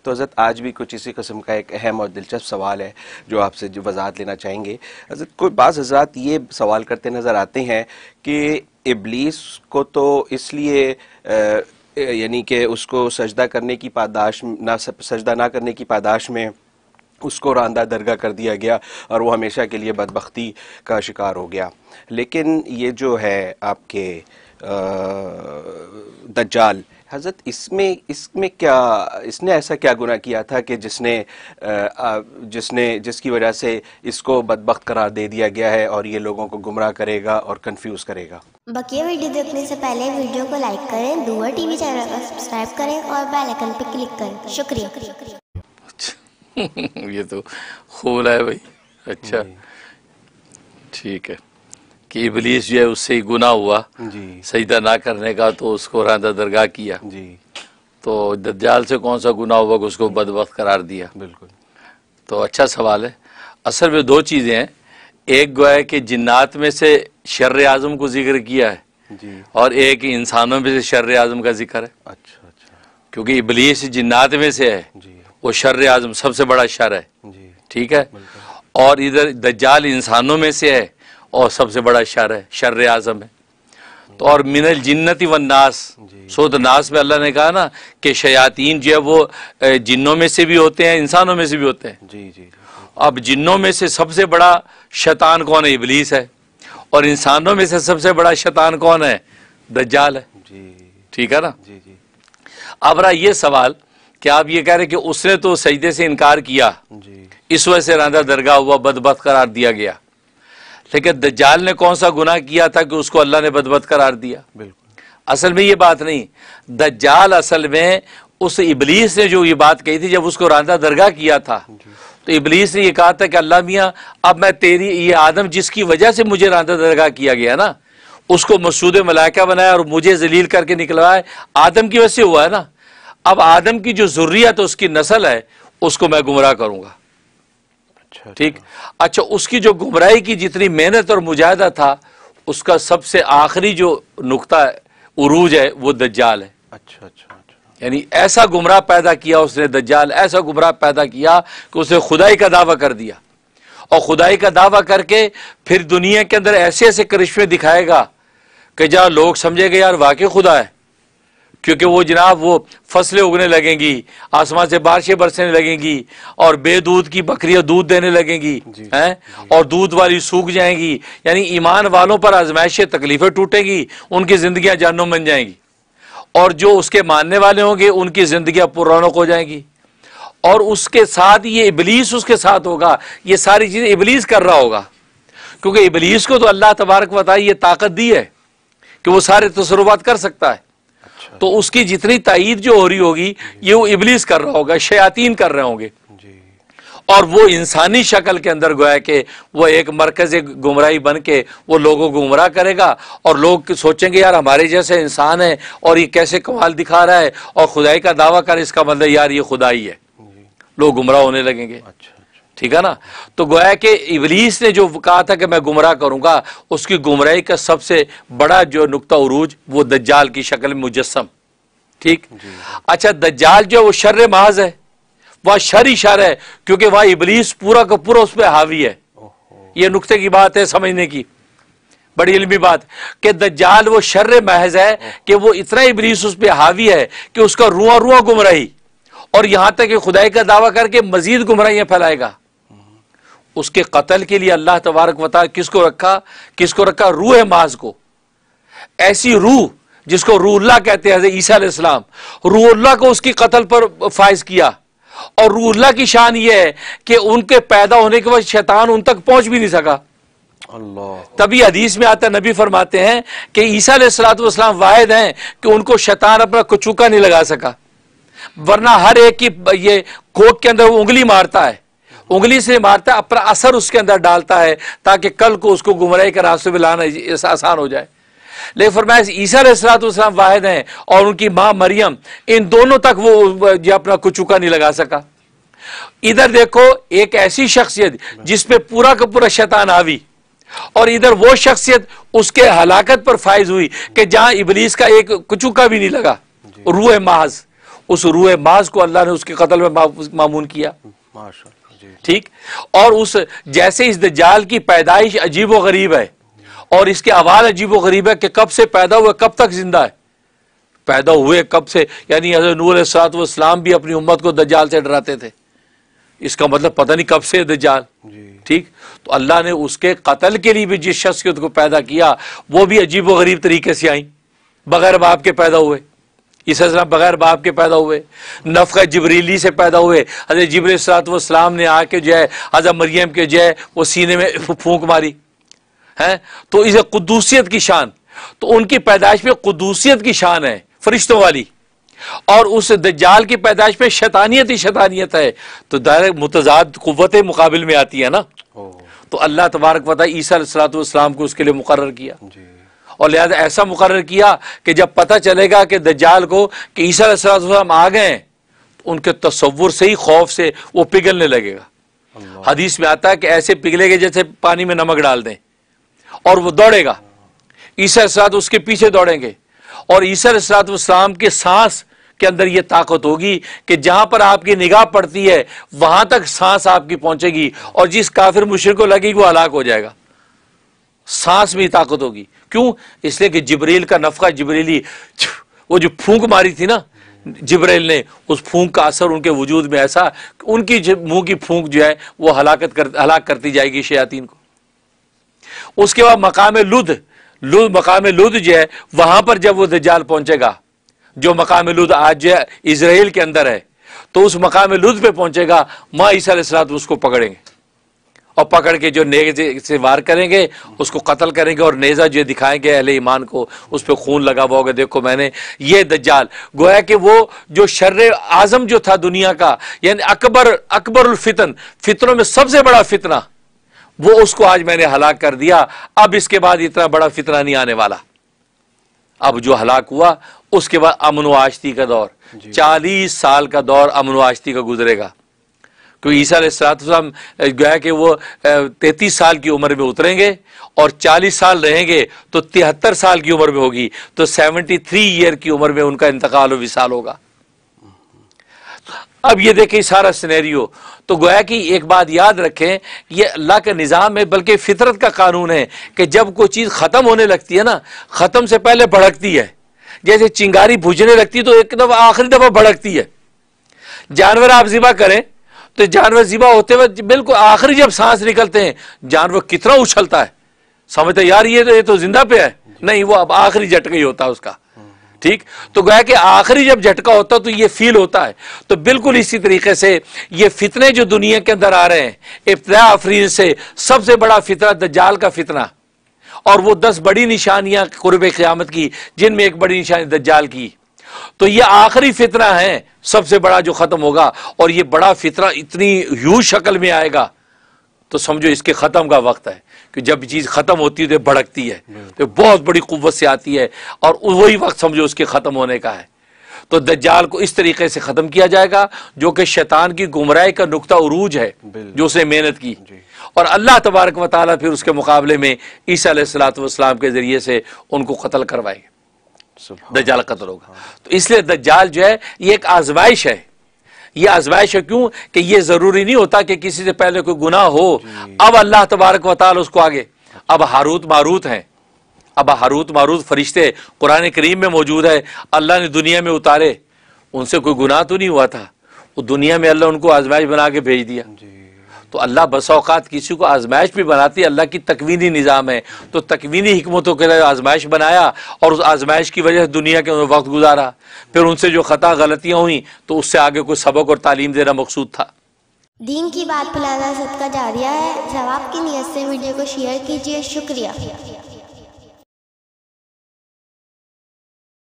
تو حضرت آج بھی کچھ اسی قسم کا ایک اہم اور دلچسپ سوال ہے جو آپ سے وضاحت لینا چاہیں گے حضرت. کوئی بعض حضرات یہ سوال کرتے نظر آتے ہیں کہ ابلیس کو تو اس لیے یعنی کہ اس کو سجدہ کرنے کی پاداش سجدہ نہ کرنے کی پاداش میں اس کو راندہ درگاہ کر دیا گیا اور وہ ہمیشہ کے لیے بدبختی کا شکار ہو گیا. لیکن یہ جو ہے آپ کے دجال حضرت اس میں کیا اس نے ایسا کیا گناہ کیا تھا کہ جس کی وجہ سے اس کو بدبخت قرار دے دیا گیا ہے اور یہ لوگوں کو گمراہ کرے گا اور کنفیوز کرے گا؟ بقیہ ویڈیو دیکھنے سے پہلے ویڈیو کو لائک کریں، دعا ٹی وی چینل کو سبسکرائب کریں اور بیل آئیکن پہ کلک کریں. شکریہ. یہ تو خوب ہے بھائی. اچھا ٹھیک ہے کہ ابلیس جو ہے اس سے ہی گناہ ہوا سجدہ نہ کرنے کا تو اس کو راندہ درگاہ کیا. تو دجال سے کون سا گناہ ہوا کہ اس کو بدبخت قرار دیا؟ بالکل. تو اچھا سوال ہے. اصل میں دو چیزیں ہیں. ایک گویا کہ جنات میں سے شر اعظم کو ذکر کیا ہے اور ایک انسانوں میں سے شر اعظم کا ذکر ہے. اچھا کیونکہ ابلیس جنات میں سے ہے، وہ شر اعظم سب سے بڑا شر ہے. ٹھیک ہے. اور ادھر دجال انسانوں میں سے ہے اور سب سے بڑا شر ہے، شر اعظم ہے. تو اور من الجنت والناس، سورۃ الناس میں اللہ نے کہا نا کہ شیاطین جو ہے وہ جنوں میں سے بھی ہوتے ہیں انسانوں میں سے بھی ہوتے ہیں. اب جنوں میں سے سب سے بڑا شیطان کون ہے؟ ابلیس ہے. اور انسانوں میں سے سب سے بڑا شیطان کون ہے؟ دجال ہے. ٹھیک ہے نا. اب رہا یہ سوال کہ آپ یہ کہہ رہے کہ اس نے تو سجدے سے انکار کیا، اس وجہ سے راندہ درگاہ ہوا، بدبخت قرار دیا گیا. لیکن دجال نے کون سا گناہ کیا تھا کہ اس کو اللہ نے بدبخت قرار دیا؟ اصل میں یہ بات نہیں. دجال اصل میں اس ابلیس نے جو یہ بات کہی تھی جب اس کو راندہ درگاہ کیا تھا تو ابلیس نے یہ کہا تھا کہ اللہ میاں اب میں تیری یہ آدم جس کی وجہ سے مجھے راندہ درگاہ کیا گیا نا اس کو مسجود ملائکہ بنایا اور مجھے ذلیل کر کے نکلوایا، آدم کی وجہ سے ہوا ہے نا. اب آدم کی جو ذریت اس کی نسل ہے اس کو میں گمراہ کروں گا. ٹھیک. اچھا اس کی جو گمراہی کی جتنی محنت اور مجاہدہ تھا اس کا سب سے آخری جو نقطہ عروج ہے وہ دجال ہے. یعنی ایسا گمراہ پیدا کیا اس نے دجال، ایسا گمراہ پیدا کیا کہ اس نے خدائی کا دعویٰ کر دیا اور خدائی کا دعویٰ کر کے پھر دنیا کے اندر ایسے ایسے کرشمے دکھائے گا کہ جہاں لوگ سمجھے گے یار واقعی خدا ہے. کیونکہ وہ جناب وہ فصلیں اگنے لگیں گی، آسمان سے بارشیں برسنے لگیں گی اور بے دودھ کی بکریاں دودھ دینے لگیں گی اور دودھ والی سوکھ جائیں گی. یعنی ایمان والوں پر آزمائشیں تکلیفیں ٹوٹیں گی، ان کی زندگیاں جہنم بن جائیں گی. اور جو اس کے ماننے والے ہوں گے ان کی زندگیاں پر رونق ہو جائیں گی. اور اس کے ساتھ یہ ابلیس اس کے ساتھ ہوگا. یہ ساری چیزیں ابلیس کر رہا ہوگا کیونکہ ابلیس کو تو اللہ تبارک و تعالی یہ طاقت دی ہے کہ وہ سارے تصرفات کر سکتا ہے. تو اس کی جتنی تائید جو ہو رہی ہوگی یہ وہ ابلیس کر رہا ہوگا، شیاطین کر رہے ہوں گے. اور وہ انسانی شکل کے اندر گویا کہ وہ ایک مرکز گمراہی بن کے وہ لوگوں کو گمراہ کرے گا اور لوگ سوچیں گے یار ہمارے جیسے انسان ہے اور یہ کیسے کمال دکھا رہا ہے اور خدائی کا دعویٰ کر، اس کا مطلب یار یہ خدائی ہے. لوگ گمراہ ہونے لگیں گے. ٹھیک ہے نا. تو گویا کہ ابلیس نے جو کہا تھا کہ میں گمراہ کروں گا اس کی گمراہی کا سب سے بڑا جو نقطہ عروج وہ دجال کی شکل میں مجسم. ٹھیک. اچھا دجال جو وہ شر محض ہے، وہ شر ہی شر ہے کیونکہ وہ ابلیس پورا کا پورا اس پہ حاوی ہے. یہ نقطے کی بات ہے سمجھنے کی، بڑی علمی بات کہ دجال وہ شر محض ہے کہ وہ اتنا ابلیس اس پہ حاوی ہے کہ اس کا رواں رواں گمراہی اور یہاں تک کہ خدائی کا دعویٰ کر کے مزید گمراہیاں پھیلائے گا. اس کے قتل کے لیے اللہ تبارک و تعالی کس کو رکھا؟ روح محض کو. ایسی روح جس کو روح اللہ کہتے ہیں، حضرت عیسیٰ علیہ السلام، روح اللہ کو اس کی قتل پر فائز کیا. اور روح اللہ کی شان یہ ہے کہ ان کے پیدا ہونے کے بعد شیطان ان تک پہنچ بھی نہیں سکا. تبھی حدیث میں آتا ہے، نبی فرماتے ہیں کہ عیسیٰ علیہ السلام واحد ہیں کہ ان کو شیطان اپنا کچوکا نہیں لگا سکا، ورنہ ہر ایک کی یہ کوک کے اندر وہ انگلی مارتا ہے، انگلی سے مارتا ہے، اپنا اثر اس کے اندر ڈالتا ہے تاکہ کل کو اس کو گمراہی کا راستے پہ لانا آسان ہو جائے. لیکن فرمایا عیسیٰ علیہ السلام واحد ہیں اور ان کی ماں مریم، ان دونوں تک وہ اپنا کچوکا نہیں لگا سکا. ادھر دیکھو ایک ایسی شخصیت جس پہ پورا کا پورا شیطان حاوی، اور ادھر وہ شخصیت اس کے ہلاکت پر فائز ہوئی کہ جہاں ابلیس کا ایک کچوکا بھی نہیں لگا، روح محض. اس روح ماز کو اللہ نے اس کے قتل میں معمون کیا، ماشاءاللہ جی، ٹھیک. اور اس جیسے اس دجال کی پیدائش عجیب و غریب ہے اور اس کے احوال عجیب و غریب ہے کہ کب سے پیدا ہوئے کب تک زندہ ہے، پیدا ہوئے کب سے، یعنی حضرت نوح علیہ السلام بھی اپنی امت کو دجال سے ڈراتے تھے، اس کا مطلب پتہ نہیں کب سے دجال، ٹھیک. تو اللہ نے اس کے قتل کے لیے بھی جس شخص کو پیدا کیا وہ بھی عجیب و غریب طریقے سے آئیں، بغیر باپ کے پیدا ہوئے، عیسیٰ علیہ السلام بغیر باپ کے پیدا ہوئے، نفخہ جبریلی سے پیدا ہوئے. حضرت جبریل صلی اللہ علیہ وسلم نے آ کے جو ہے حضرت مریم کے جو ہے وہ سینے میں پھونک ماری ہے. تو اسے قدوسیت کی شان، تو ان کی پیدائش میں قدوسیت کی شان ہے فرشتوں والی، اور اس دجال کی پیدائش میں شیطانیت ہی شیطانیت ہے. تو دائرہ متضاد قوتیں مقابل میں آتی ہے نا. تو اللہ تبارک و تعالی عیسیٰ علیہ السلام کو اس کے لیے مقرر کیا، اور لہذا ایسا مقرر کیا کہ جب پتہ چلے گا کہ دجال کو کہ عیسیٰ علیہ السلام آ گئے ہیں، تو ان کے تصور سے ہی خوف سے وہ پگھلنے لگے گا. حدیث میں آتا ہے کہ ایسے پگھلے گا جیسے پانی میں نمک ڈال دیں، اور وہ دوڑے گا، عیسیٰ علیہ السلام اس کے پیچھے دوڑیں گے. اور عیسیٰ علیہ السلام کے سانس کے اندر یہ طاقت ہوگی کہ جہاں پر آپ کی نگاہ پڑتی ہے وہاں تک سانس آپ کی پہنچے گی، اور جس کافر مشرک کو لگے گی وہ ہلاک ہو جائے گا. سانس میں طاقت ہوگی. کیوں؟ اس لیے کہ جبریل کا نفخہ جبریلی، وہ جو پھونک ماری تھی نا جبریل نے، اس پھونک کا اثر ان کے وجود میں ایسا، ان کی منہ کی پھونک جو ہے وہ ہلاک کرتی جائے گی شیاطین کو. اس کے بعد مقام لد جو ہے وہاں پر جب وہ دجال پہنچے گا، جو مقام لد آج جو ہے اسرائیل کے اندر ہے، تو اس مقام لد پہ پہنچے گا، ماں عیسیٰ علیہ السلام اس کو پکڑیں گے، اور پکڑ کے جو نیزے سے وار کریں گے اس کو قتل کریں گے، اور نیزہ جو دکھائیں گے اہل ایمان کو، اس پہ خون لگا ہوا ہوگا، دیکھو میں نے یہ دجال. گویا کہ وہ جو شر اعظم جو تھا دنیا کا، یعنی اکبر الفتن، فتنوں میں سب سے بڑا فتنہ، وہ اس کو آج میں نے ہلاک کر دیا. اب اس کے بعد اتنا بڑا فتنہ نہیں آنے والا. اب جو ہلاک ہوا اس کے بعد امن و آشتی کا دور، 40 سال کا دور امن و آشتی کا گزرے گا. کیونکہ عیسیٰ علیہ السلام گویا کہ وہ 33 سال کی عمر میں اتریں گے، اور 40 سال رہیں گے تو 73 سال کی عمر میں ہوگی، تو 73 ایئر کی عمر میں ان کا انتقال و وصال ہوگا. اب یہ دیکھیں سارا سینیریو. تو گویا کہ ایک بات یاد رکھیں، یہ اللہ کا نظام ہے، بلکہ فطرت کا قانون ہے کہ جب کوئی چیز ختم ہونے لگتی ہے نا، ختم سے پہلے بھڑکتی ہے. جیسے چنگاری بجھنے لگتی ہے تو ایک دفعہ آخری دفعہ بھڑکتی ہے. جانور آپ ذبح کریں تو جانور ذبح ہوتے ہوئے بالکل آخری جب سانس نکلتے ہیں جانور کتنا اچھلتا ہے، سمجھتے یار یہ تو زندہ پہ ہے، نہیں، وہ اب آخری جھٹکا ہی ہوتا ہے اس کا. ٹھیک. تو گویا کہ آخری جب جھٹکا ہوتا ہے تو یہ فیل ہوتا ہے. تو بالکل اسی طریقے سے یہ فتنے جو دنیا کے اندر آ رہے ہیں ابتدا آفرین سے، سب سے بڑا فتنہ دجال کا فتنہ، اور وہ 10 بڑی نشانیاں قرب قیامت کی، جن میں ایک بڑی نشانی دجال کی. تو یہ آخری فتنہ ہے سب سے بڑا جو ختم ہوگا، اور یہ بڑا فتنہ اتنی ہیوج شکل میں آئے گا تو سمجھو اس کے ختم کا وقت ہے. کہ جب چیز ختم ہوتی ہے تو بھڑکتی ہے، تو بہت بڑی قوت سے آتی ہے، اور وہی وقت سمجھو اس کے ختم ہونے کا ہے. تو دجال کو اس طریقے سے ختم کیا جائے گا جو کہ شیطان کی گمراہی کا نقطہ عروج ہے جو اس نے محنت کی، اور اللہ تبارک و تعالیٰ پھر اس کے مقابلے میں عیسیٰ علیہ السلام کے ذریعے سے ان کو قتل کروائے گے. دجال قتل ہوگا. تو اس لیے دجال جو ہے یہ ایک آزمائش ہے. یہ آزمائش ہے کیوں کہ یہ ضروری نہیں ہوتا کہ کسی سے پہلے کوئی گناہ ہو. اب اللہ تبارک و تعالی اس کو آگے، اب ہاروت ماروت ہیں، اب ہاروت ماروت فرشتے قرآن کریم میں موجود ہے، اللہ نے دنیا میں اتارے. ان سے کوئی گناہ تو نہیں ہوا تھا، وہ دنیا میں اللہ ان کو آزمائش بنا کے بھیج دیا. تو اللہ بس اوقات کسی کو آزمائش بھی بناتی ہے، اللہ کی تکوینی نظام ہے. تو تکوینی حکمتوں کے لیے آزمائش بنایا، اور اس آزمائش کی وجہ سے دنیا کے اندر وقت گزارا. پھر ان سے جو خطا غلطیاں ہوئیں تو اس سے آگے کوئی سبق اور تعلیم دینا مقصود تھا. دین کی بات پھیلانا صدقہ جاریہ ہے. ثواب کی نیت سے ویڈیو کو شیئر کیجیے. شکریہ.